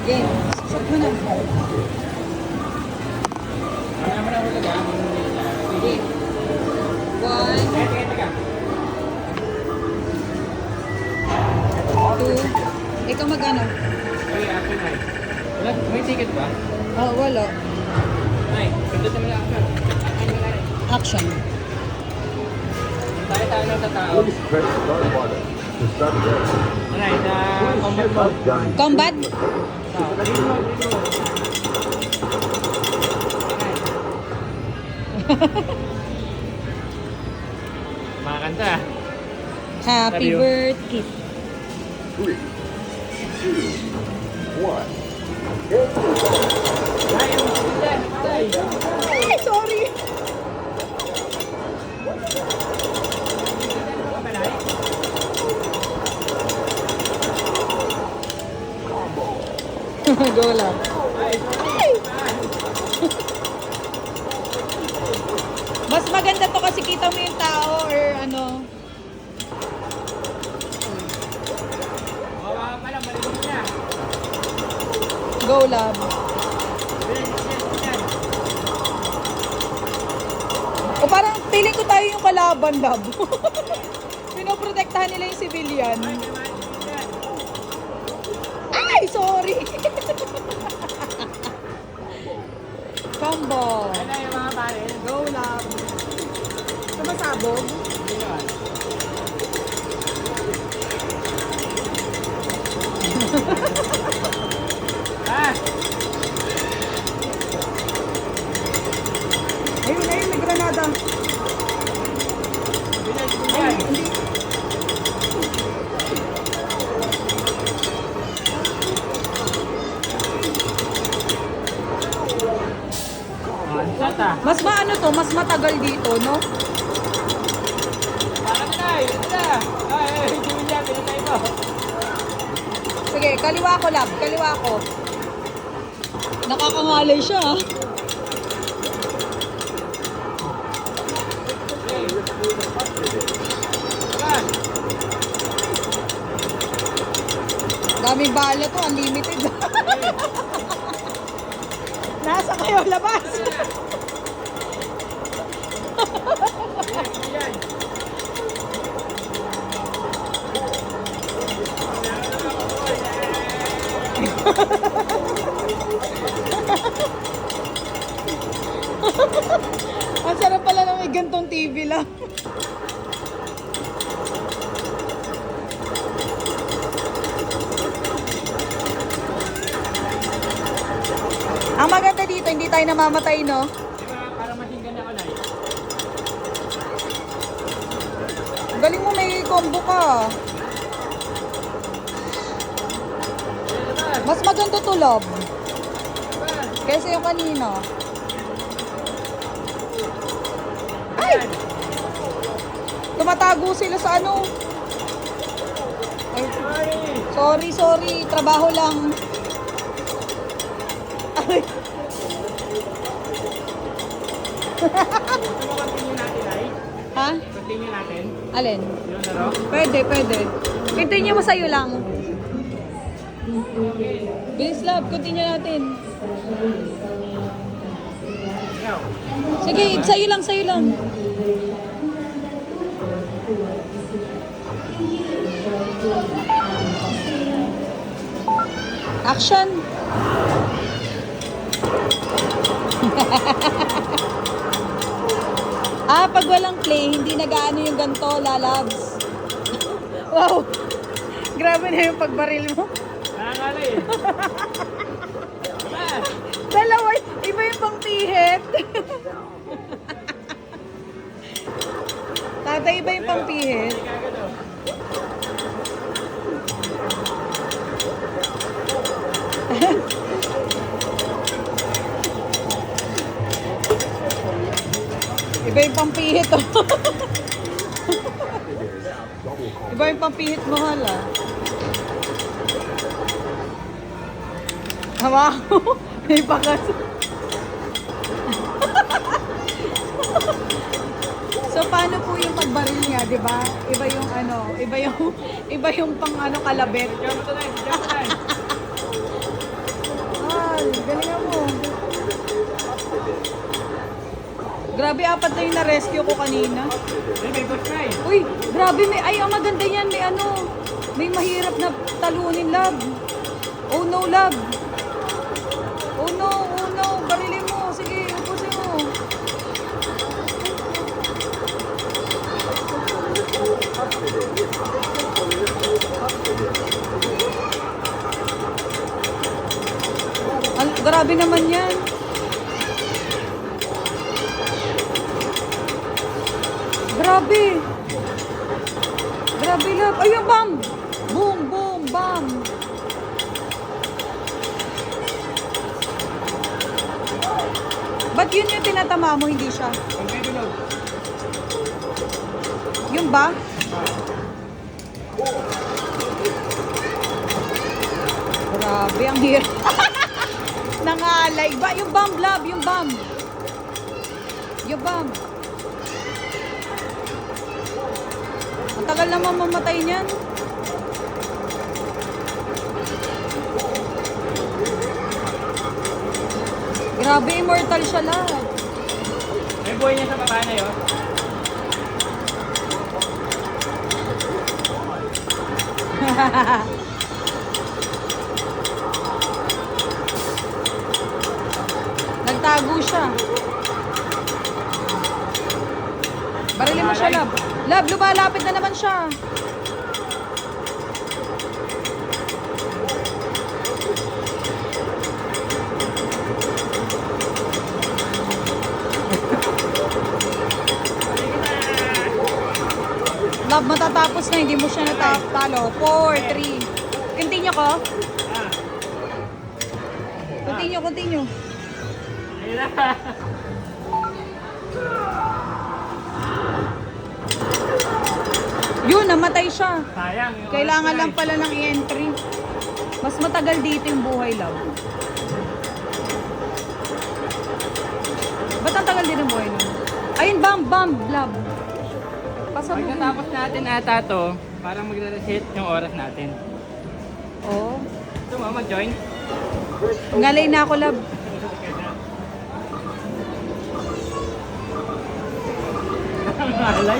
Game. Sat mo na. Game. 1, 2. Ikaw mag-ano? May ticket ba? Oh, wala. Ay, pindot naman lang ako. Action. Tayo ng tatao. Please press start button to start the game. Alay, na combat mode. Done. Combat? Green mode, green mode. Makakanta. Happy Love you. birthday. 3, 2, 1. Ay, ang maganda. Ay, Ay, sorry. Go lang. Mas maganda to kasi kita mo yung tao or ano. Bawa pa lang, balikin mo na. Go love. O parang feeling ko tayo yung kalaban, love. Pinoprotektahan nila yung civilian. Ay, sorry. Combo. Ano yung mga pare? Go love. Sumasabog. Ah! Ayun, may granada. Ay, hindi. Sata. Mas maano to, mas matagal dito, no? Parang na, yun na. Ay, hindi mo niya, pinatay mo. Sige, kaliwa ko love, kaliwa ko. Nakakangalay siya, ah. Ah! Daming bala to, unlimited. Nasa kayo, labas. Yan. Ang sarap pala na may gantong TV lang. Ang maganda dito, hindi tayo namamatay, no? Di ba, parang matinggan ako na. Ang galing mo, may combo ka. Mas maganda to, love. Kaysa yung kanina. Ay! Tumatago sila sa ano. Ay, sorry. Trabaho lang. Ay. Gusto mo continue natin ay? Ha? Continue natin? Alin? Yung laro? Pwede. Continue mo sa'yo lang. Bilis, love. Continue natin. Ikaw. Sige, sa'yo lang. Action! Pag walang play, hindi nag-aano yung ganito, lalabs. Wow! Grabe na yung pagbaril mo. Nakakala eh. Ah! Dalawa, iba yung pangpihit. Tatay, iba yung pangpihit. Hindi kagad oh. Iba yung pampihit, oh. Iba yung pampihit mo, hala. Hawa ko. May bakas. So, paano po yung pagbaril niya, di ba? Iba yung ano, iba yung pang ano, kalabit. Diyan mo to na, diyan mo na. Grabe, apat na yung na-rescue ko kanina. May boss na eh. Uy, grabe, ang maganda yan. May mahirap na talunin, love. Oh no, love. Oh no, barilin mo. Sige, upusin mo. Grabe naman yan. Grabe. Grabe, love. Ayun, bam. Boom, boom, bam. Ba't yun yung tinatama mo, hindi siya? Ang bilog. Yung ba? Grabe, ang hirap. Nangalay. Yung bomb, love, yung bomb. Yung bomb. Ang tagal naman mamatay niyan. Grabe, immortal siya, love. May buhay niya sa baba na yun. Nagtago siya. Barilin mo siya, love. Love, lumalapit na naman siya. Love, matatapos na. Hindi mo siya natalo. 4, 3. Continue ko. Continue. Ayun na. Yun, namatay siya. Sayang. yung Kailangan oras lang na pala ng i-entry. Mas matagal dito yung buhay, love. Ba't ang tagal din ang buhay nun? Ayun, bam, love. Pasabugin. Pagkatapos natin ata to, parang magre-reset yung oras natin. Oo. Gusto mo mag-join? Ngalay na ako, love. Malay.